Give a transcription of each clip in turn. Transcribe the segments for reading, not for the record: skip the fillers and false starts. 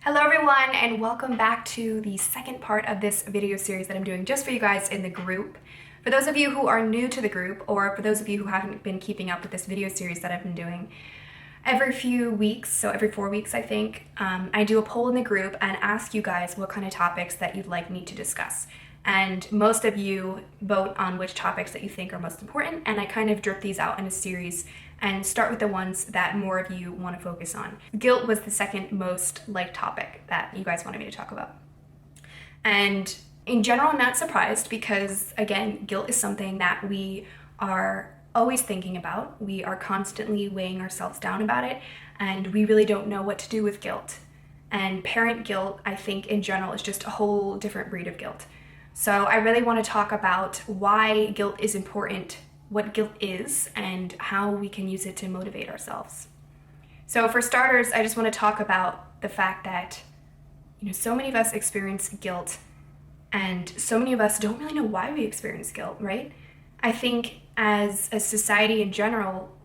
Hello everyone, and welcome back to the second part of this video series that I'm doing just for you guys in the group. For those of you who are new to the group, or for those of you who haven't been keeping up with this video series that I've been doing, every few weeks, so every 4 weeks I think, I do a poll in the group and ask you guys what kind of topics that you'd like me to discuss. And most of you vote on which topics that you think are most important, and I kind of drip these out in a series and start with the ones that more of you want to focus on. Guilt was the second most liked topic that you guys wanted me to talk about. And in general, I'm not surprised because, again, guilt is something that we are always thinking about. We are constantly weighing ourselves down about it, and we really don't know what to do with guilt. And parent guilt, I think, in general, is just a whole different breed of guilt. So I really want to talk about why guilt is important, what guilt is, and how we can use it to motivate ourselves. So for starters, I just want to talk about the fact that, so many of us experience guilt, and so many of us don't really know why we experience guilt, right? I think as a society in general,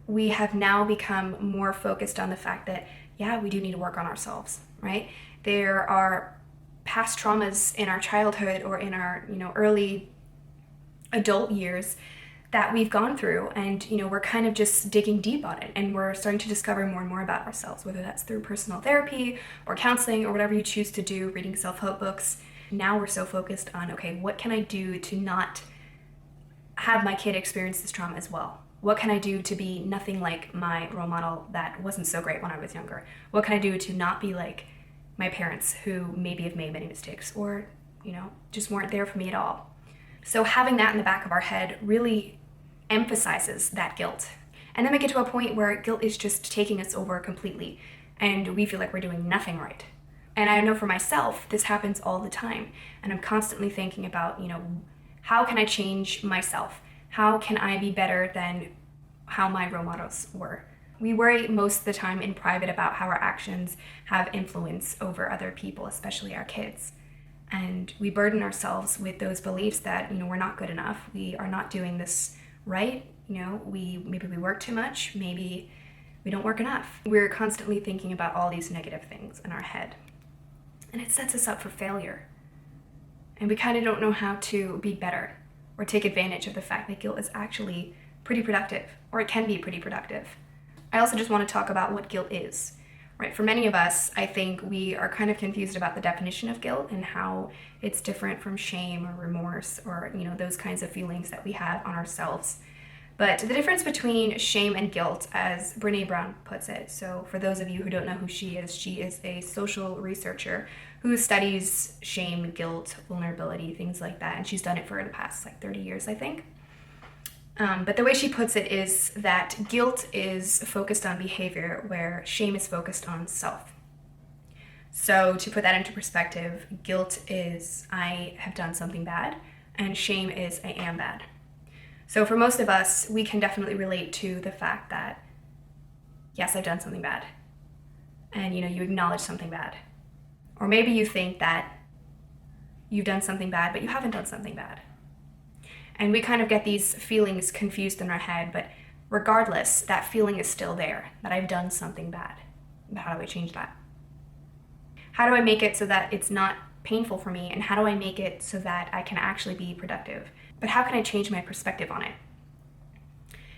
we have now become more focused on the fact that, we do need to work on ourselves, right? There are past traumas in our childhood or in our, early adult years that we've gone through, and we're kind of just digging deep on it, and we're starting to discover more and more about ourselves, whether that's through personal therapy or counseling or whatever you choose to do, reading self-help books. Now we're so focused on, okay, what can I do to not have my kid experience this trauma as well? What can I do to be nothing like my role model that wasn't so great when I was younger? What can I do to not be like my parents who maybe have made many mistakes or, just weren't there for me at all? So having that in the back of our head really emphasizes that guilt. And then we get to a point where guilt is just taking us over completely, and we feel like we're doing nothing right. And I know for myself, this happens all the time. And I'm constantly thinking about, how can I change myself? How can I be better than how my role models were? We worry most of the time in private about how our actions have influence over other people, especially our kids. And we burden ourselves with those beliefs that, we're not good enough. We are not doing this right. Maybe we work too much. Maybe we don't work enough. We're constantly thinking about all these negative things in our head. And it sets us up for failure. And we kind of don't know how to be better or take advantage of the fact that guilt is actually pretty productive, or it can be pretty productive. I also just want to talk about what guilt is, right? For many of us, I think we are kind of confused about the definition of guilt and how it's different from shame or remorse or, those kinds of feelings that we have on ourselves. But the difference between shame and guilt, as Brené Brown puts it, so for those of you who don't know who she is a social researcher who studies shame, guilt, vulnerability, things like that, and she's done it for the past 30 years, I think. But the way she puts it is that guilt is focused on behavior, where shame is focused on self. So to put that into perspective, guilt is I have done something bad, and shame is I am bad. So for most of us, we can definitely relate to the fact that, yes, I've done something bad. And, you acknowledge something bad. Or maybe you think that you've done something bad, but you haven't done something bad. And we kind of get these feelings confused in our head, but regardless, that feeling is still there, that I've done something bad. But how do I change that? How do I make it so that it's not painful for me, and how do I make it so that I can actually be productive? But how can I change my perspective on it?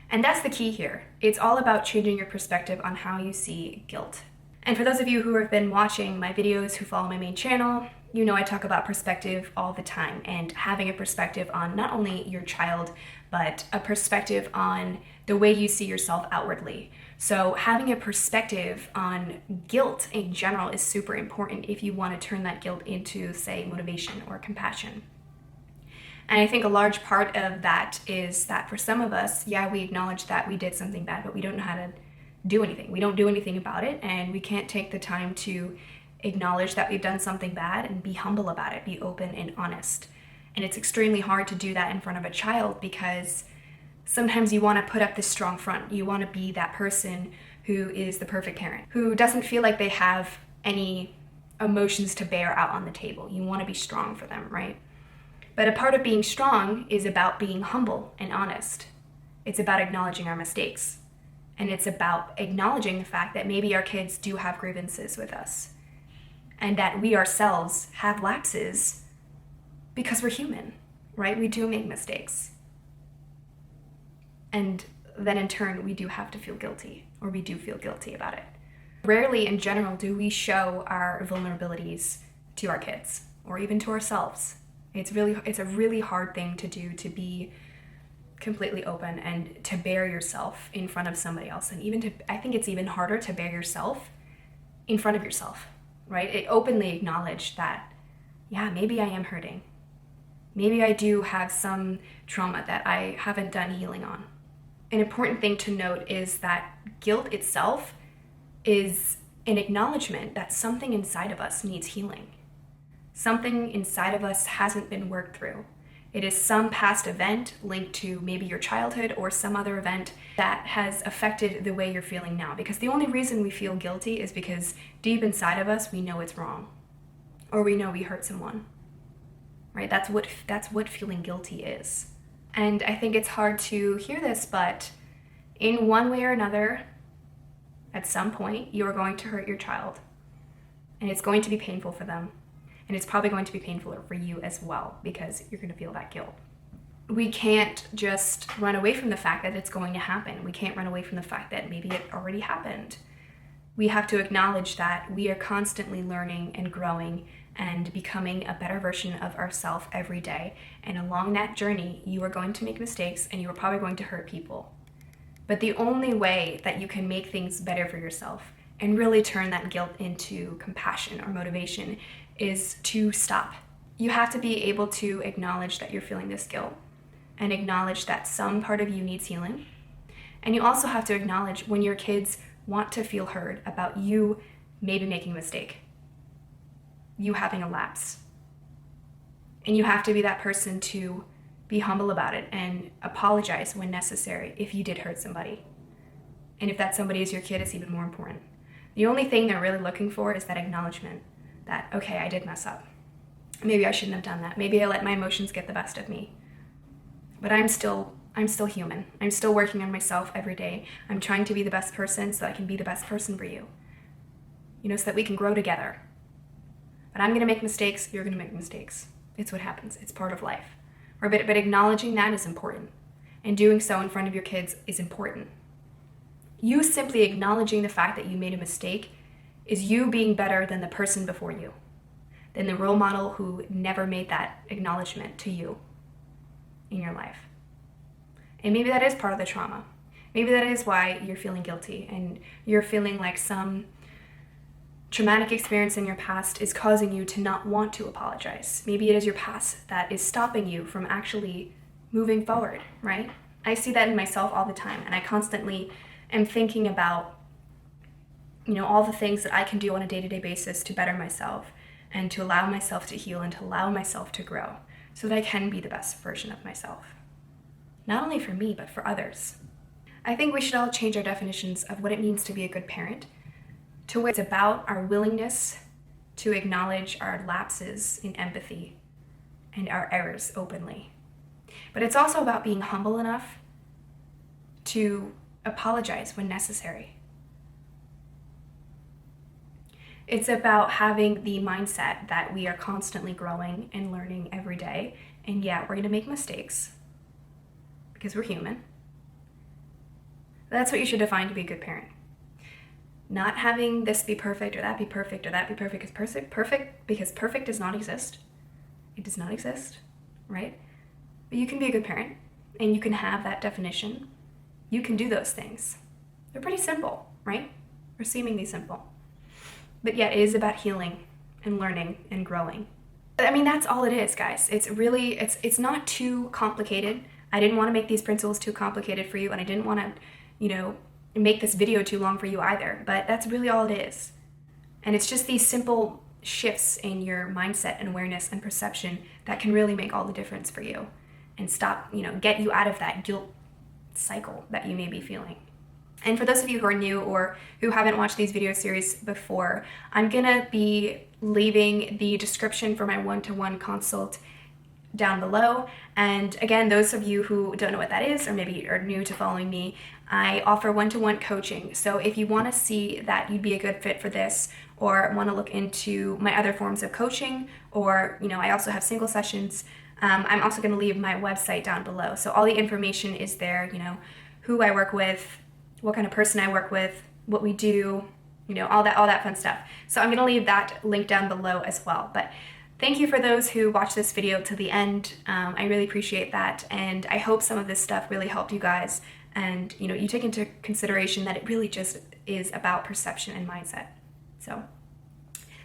And that's the key here. It's all about changing your perspective on how you see guilt. And for those of you who have been watching my videos, who follow my main channel, I talk about perspective all the time, and having a perspective on not only your child, but a perspective on the way you see yourself outwardly. So having a perspective on guilt in general is super important if you want to turn that guilt into, say, motivation or compassion. And I think a large part of that is that for some of us, we acknowledge that we did something bad, but we don't know how to do anything. We don't do anything about it, and we can't take the time to acknowledge that we've done something bad and be humble about it, be open and honest. And it's extremely hard to do that in front of a child because sometimes you want to put up this strong front. You want to be that person who is the perfect parent, who doesn't feel like they have any emotions to bear out on the table. You want to be strong for them, right? But a part of being strong is about being humble and honest. It's about acknowledging our mistakes. And it's about acknowledging the fact that maybe our kids do have grievances with us. and that we ourselves have lapses because we're human, right? We do make mistakes. And then in turn, we do have to feel guilty, or we do feel guilty about it. Rarely in general do we show our vulnerabilities to our kids or even to ourselves. It's a really hard thing to do, to be completely open and to bare yourself in front of somebody else. And I think it's even harder to bare yourself in front of yourself, right? It openly acknowledge that, yeah, maybe I am hurting. Maybe I do have some trauma that I haven't done healing on. An important thing to note is that guilt itself is an acknowledgement that something inside of us needs healing. Something inside of us hasn't been worked through. It is some past event linked to maybe your childhood or some other event that has affected the way you're feeling now. Because the only reason we feel guilty is because deep inside of us, we know it's wrong, or we know we hurt someone, right? That's what feeling guilty is. And I think it's hard to hear this, but in one way or another, at some point, you are going to hurt your child, and it's going to be painful for them. And it's probably going to be painful for you as well, because you're going to feel that guilt. We can't just run away from the fact that it's going to happen. We can't run away from the fact that maybe it already happened. We have to acknowledge that we are constantly learning and growing and becoming a better version of ourselves every day. And along that journey, you are going to make mistakes and you are probably going to hurt people. But the only way that you can make things better for yourself and really turn that guilt into compassion or motivation is to stop. You have to be able to acknowledge that you're feeling this guilt and acknowledge that some part of you needs healing. And you also have to acknowledge when your kids want to feel heard about you maybe making a mistake, you having a lapse. And you have to be that person to be humble about it and apologize when necessary if you did hurt somebody. And if that somebody is your kid, it's even more important. The only thing they're really looking for is that acknowledgement that, okay, I did mess up. Maybe I shouldn't have done that. Maybe I let my emotions get the best of me. But I'm still human. I'm still working on myself every day. I'm trying to be the best person so I can be the best person for you. So that we can grow together. But I'm going to make mistakes. You're going to make mistakes. It's what happens. It's part of life. But acknowledging that is important. And doing so in front of your kids is important. You simply acknowledging the fact that you made a mistake is you being better than the person before you, than the role model who never made that acknowledgement to you in your life. And maybe that is part of the trauma. Maybe that is why you're feeling guilty and you're feeling like some traumatic experience in your past is causing you to not want to apologize. Maybe it is your past that is stopping you from actually moving forward, right? I see that in myself all the time, and I constantly am thinking about all the things that I can do on a day-to-day basis to better myself and to allow myself to heal and to allow myself to grow so that I can be the best version of myself. Not only for me, but for others. I think we should all change our definitions of what it means to be a good parent to where it's about our willingness to acknowledge our lapses in empathy and our errors openly. But it's also about being humble enough to apologize when necessary. It's about having the mindset that we are constantly growing and learning every day. And yeah, we're going to make mistakes because we're human. That's what you should define to be a good parent. Not having this be perfect or that be perfect or that be perfect is perfect because perfect does not exist. It does not exist, right? But you can be a good parent and you can have that definition. You can do those things. They're pretty simple, right? Or seemingly simple. But yet it is about healing and learning and growing. That's all it is, guys. It's not too complicated. I didn't want to make these principles too complicated for you, and I didn't want to, make this video too long for you either, but that's really all it is. And it's just these simple shifts in your mindset and awareness and perception that can really make all the difference for you and stop, get you out of that guilt cycle that you may be feeling. And for those of you who are new or who haven't watched these video series before, I'm gonna be leaving the description for my one-to-one consult down below. And again, those of you who don't know what that is or maybe are new to following me, I offer one-to-one coaching. So if you want to see that you'd be a good fit for this, or want to look into my other forms of coaching, or, you know, I also have single sessions, I'm also going to leave my website down below. So all the information is there, you know, who I work with, what kind of person I work with, what we do, you know, all that fun stuff. So I'm going to leave that link down below as well. But thank you for those who watched this video to the end. I really appreciate that, and I hope some of this stuff really helped you guys, and, you know, you take into consideration that it really just is about perception and mindset. So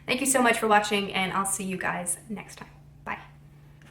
thank you so much for watching, and I'll see you guys next time.